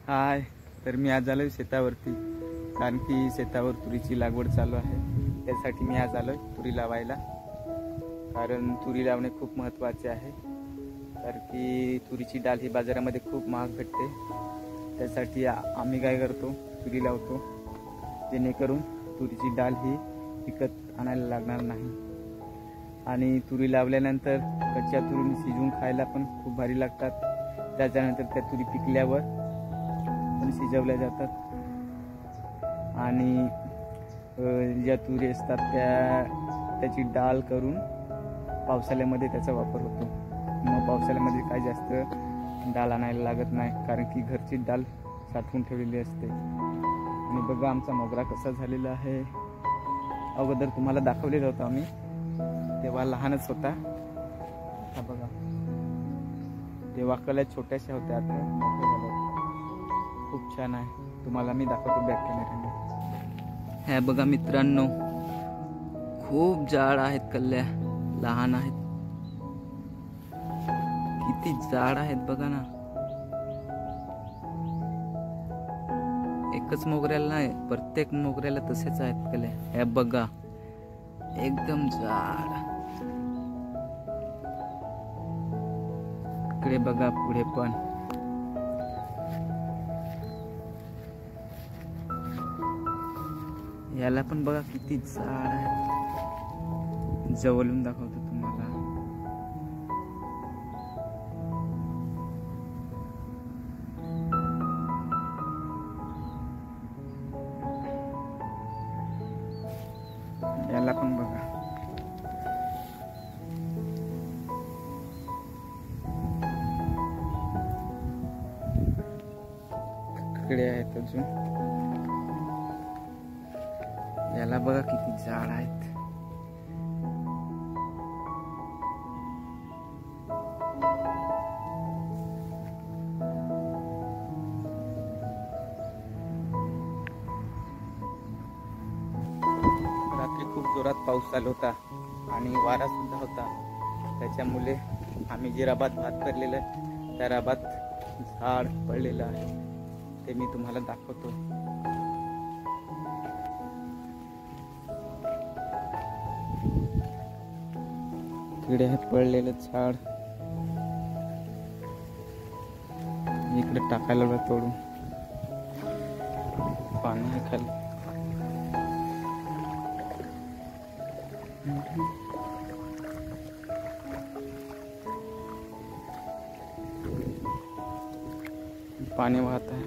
हाय, तर मी आज आलोय शेतावरती, कारण की शेतावर तुरीची लागवड चालू आहे. त्यासाठी मी आज आलोय तुरी लावायला, कारण तुरी लावणे खूप महत्त्वाचे आहे. कारण की तुरीची डाळ ही बाजारामध्ये खूप महाग भेटते. त्यासाठी आम्ही काय करतो, तुरी लावतो, जेणेकरून तुरीची डाळ ही विकत आणायला लागणार नाही. आणि तुरी लावल्यानंतर कच्च्या तुरी शिजवून खायला पण खूप भारी लागतात. त्याच्यानंतर त्या तुरी पिकल्यावर पण शिजवल्या जातात. आणि ज्या तुरी असतात त्याची डाळ करून पावसाळ्यामध्ये त्याचा वापर होतो. मग पावसाळ्यामध्ये काय जास्त डाळ आणायला लागत नाही, कारण की घरची डाळ साठवून ठेवलेली असते. आणि बघा आमचा मोगरा कसा झालेला आहे. अगोदर तुम्हाला दाखवलेला होता आम्ही, तेव्हा लहानच होता. आता बघा, तेव्हा कळ्या छोट्याशा होत्या, आता मोठ्या झाल्या. खूप छान आहे. तुम्हाला मी दाखवतो बॅक कॅमेऱ्याने. हे बघा मित्रांनो, खूप जाड आहेत कल्ल्या, लहान आहेत. किती जाड आहेत बघा ना. एकच मोगऱ्याला नाही, प्रत्येक मोगऱ्याला तसेच आहेत कल्ल्या. हे बघा, एकदम जाड. इकडे बघा, पुढे पण. याला पण बघा किती जाड आहे. जवळून दाखवतो तुम्हाला. याला पण बघा. इकडे आहेत अजून. याला बघा किती जाड आहेत. रात्री खूप जोरात पाऊस चालू होता आणि वारा सुद्धा होता. त्याच्यामुळे आम्ही जे राबात भात पेरलेलं आहे, त्या राबात झाड पडलेलं आहे. ते मी तुम्हाला दाखवतो. इकडे आहे पडलेलं झाड. इकडे टाकायला तोडून पाणी आहे खाली. पाणी वाहत आहे.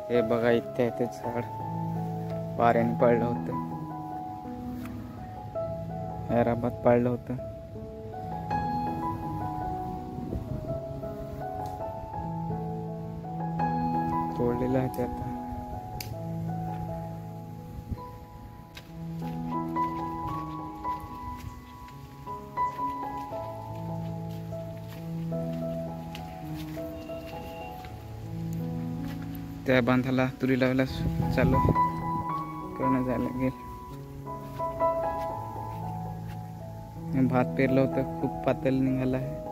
हे बघा, इथे आहे ते झाड, वाऱ्याने पडलं होतं. हैराबाद पडलं होतं. तोडलेलं आहे ते आता. त्या बांधाला तुरी लावायला चालू करणं झालं गेल. भात पेरलं होतं, खूप पातळ निघाला आहे.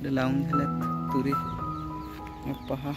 लावून झाल्यात तुरी. पहा,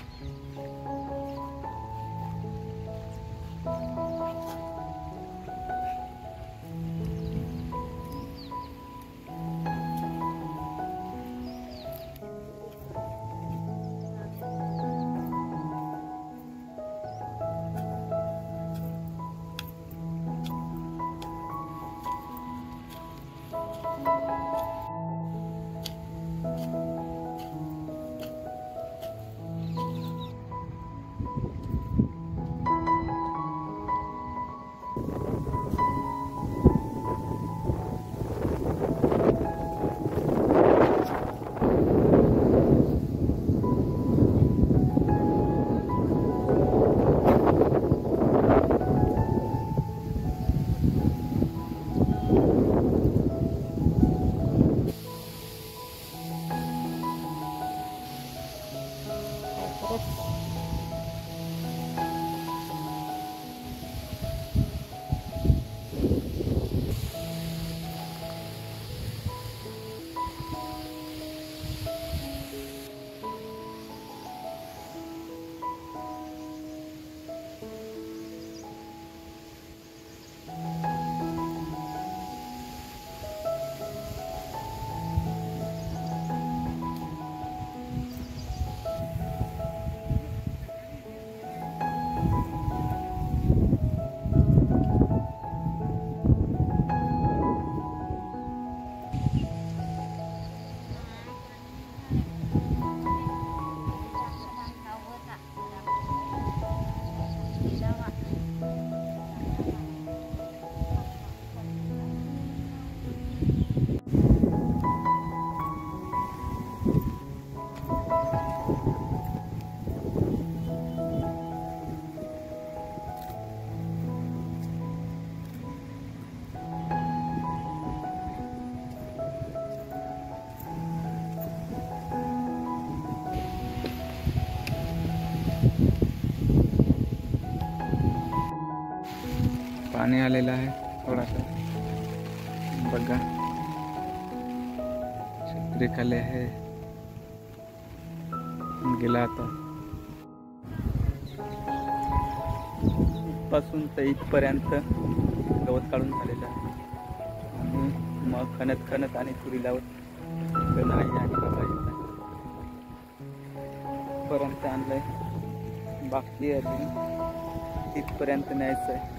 पाणी आलेलं आहे थोडासा बघा. छत्री खाली आहे, गेला आता. इथपासून तर इथपर्यंत गवत काढून झालेलं आहे आणि मग खणत आणि तुरी लावत नाही आणि बाबा पर्यंत आणलंय. बाकी अजून तिथपर्यंत न्यायचं आहे.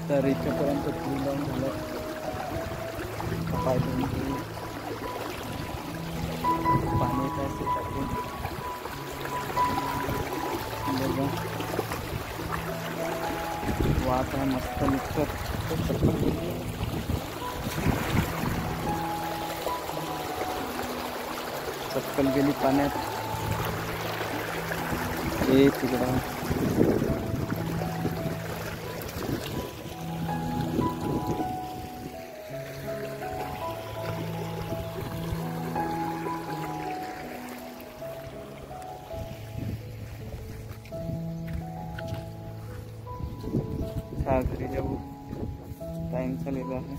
तर इथेपर्यंत तुरी लावून झालं. पाणी काय टाकून बघा. वाफ आहे मस्त निघत. चप्पल गेली पाण्यात. हे तिकडं घरी जाऊ. टाइम झालेला आहे.